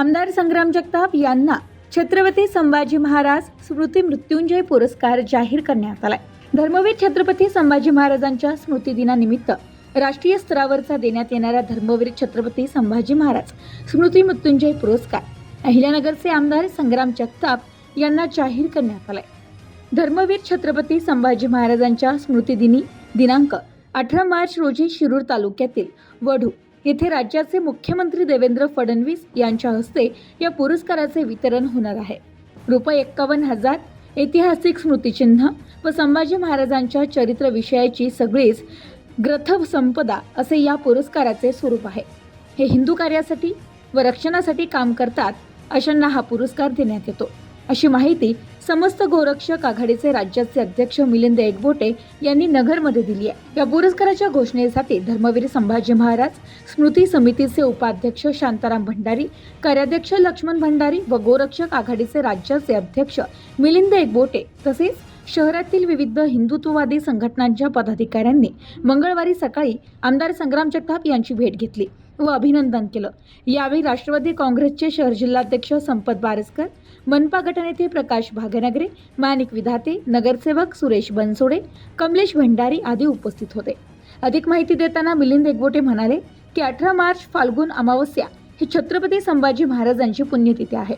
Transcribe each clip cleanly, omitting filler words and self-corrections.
आमदार संग्राम जगताप यांना छत्रपती संभाजी महाराज स्मृती मृत्युंजय पुरस्कार जाहीर करण्यात आलाय। धर्मवीर छत्रपती संभाजी महाराजांच्या स्मृती दिनानिमित्त राष्ट्रीय स्तरावरचा देण्यात येणारा धर्मवीर छत्रपती संभाजी महाराज स्मृती मृत्युंजय पुरस्कार अहिल्यानगरचे आमदार संग्राम जगताप यांना जाहीर करण्यात आलाय। धर्मवीर छत्रपती संभाजी महाराजांच्या स्मृतिदिनी दिनांक 18 मार्च रोजी शिरूर तालुक्यातील वढू येथे राज्याचे मुख्यमंत्री देवेंद्र फडणवीस यांच्या हस्ते या पुरस्काराचे वितरण होणार आहे। ₹51,000 ऐतिहासिक स्मृतिचिन्ह व संभाजी महाराजांच्या चरित्र विषयाची सगळीच ग्रंथसंपदा असे या पुरस्काराचे स्वरूप आहे। हे हिंदू कार्यासाठी व रक्षणासाठी काम करतात अशांना हा पुरस्कार देण्यात येतो, अशी माहिती समस्त गोरक्षक आघाडीचे राज्याचे अध्यक्ष मिलिंद एकबोटे यांनी नगरमध्ये दिली आहे। या पुरस्काराच्या घोषणेसाठी धर्मवीर संभाजी महाराज स्मृती समितीचे उपाध्यक्ष शांताराम भंडारी, कार्याध्यक्ष लक्ष्मण भंडारी व गोरक्षक आघाडीचे राज्याचे अध्यक्ष मिलिंद एकबोटे तसेच शहरातील विविध हिंदुत्ववादी संघटनांच्या पदाधिकाऱ्यांनी मंगळवारी सकाळी आमदार संग्राम जगताप यांची भेट घेतली व अभिनंदन केलं। यावेळी राष्ट्रवादी काँग्रेसचे शहर जिल्हाध्यक्ष संपत बारसकर, मनपा गटनेते प्रकाश भागनगरे, माणिक विधाते, नगरसेवक सुरेश बनसोडे, कमलेश भंडारी आदी उपस्थित होते। अधिक माहिती देताना मिलिंद एकबोटे म्हणाले की 18 मार्च फाल्गुन अमावस्या ही छत्रपती संभाजी महाराजांची पुण्यतिथी आहे।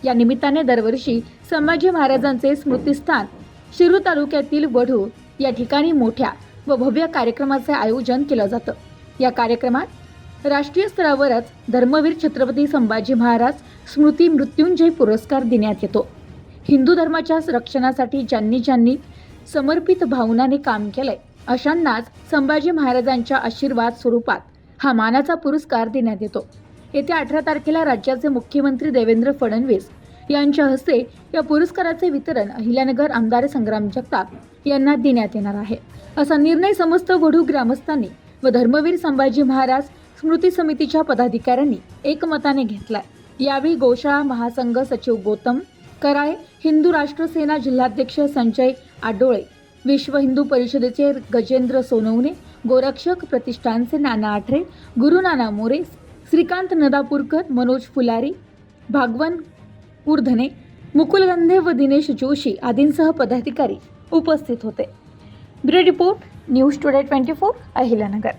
या निमित्ताने दरवर्षी संभाजी महाराजांचे स्मृतिस्थान शिरूर तालुक्यातील वढू या ठिकाणी मोठ्या व भव्य कार्यक्रमाचे आयोजन केलं जातं। या कार्यक्रमात राष्ट्रीय स्तरावरच धर्मवीर छत्रपती संभाजी महाराज स्मृती मृत्युंजय पुरस्कार देण्यात येतो। हिंदू धर्माच्या रक्षणासाठी ज्यांनी समर्पित भावनाने काम केलंय अशांनाच संभाजी महाराजांच्या आशीर्वाद स्वरूपात हा मानाचा पुरस्कार देण्यात येतो। येत्या 18 तारखेला राज्याचे मुख्यमंत्री देवेंद्र फडणवीस यांच्या हस्ते या पुरस्काराचे वितरण अहिल्यानगर आमदार संग्राम जगताप यांना देण्यात येणार आहे, असा निर्णय समस्त वढू ग्रामस्थांनी व धर्मवीर संभाजी महाराज स्मृती समितीच्या पदाधिकाऱ्यांनी एकमताने घेतलाय। यावेळी गोशाळा महासंघ सचिव गौतम कराळे, हिंदू राष्ट्र सेना जिल्हाध्यक्ष संजय आडोळे, विश्व हिंदू परिषदेचे गजेंद्र सोनवणे, गोरक्षक प्रतिष्ठानचे नाना आठरे, गुरु नाना मोरे, श्रीकांत नदापूरकर, मनोज फुलारी, भागवन उर्धने, मुकुल गंधे व दिनेश जोशी आदींसह पदाधिकारी उपस्थित होते। Bureau report, news today 24, Ahilyanagar.